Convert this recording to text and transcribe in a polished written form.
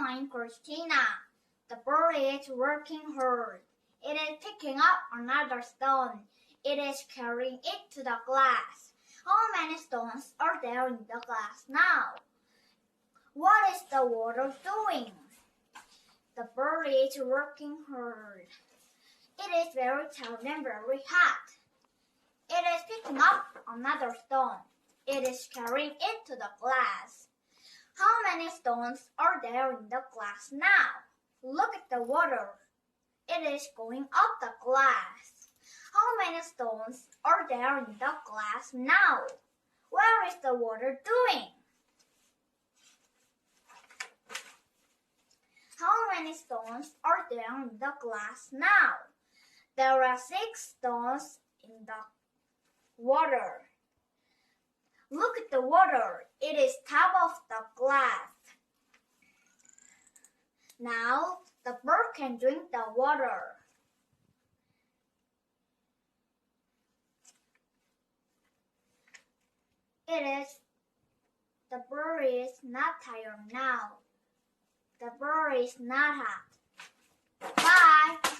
behind Christina. The bird is working hard. It is picking up another stone. It is carrying it to the glass. How many stones are there in the glass now? What is the water doing? The bird is working hard. It is very tired and very hot. It is picking up another stone. It is carrying it to the glass. How many stones are there in the glass now? Look at the water. It is going up the glass. How many stones are there in the glass now? Where is the water doing? How many stones are there in the glass now? There are 6 stones in the water. Look at the water. It is top of the glass. Now the bird can drink the water. The bird is not tired now. The bird is not hot. Bye.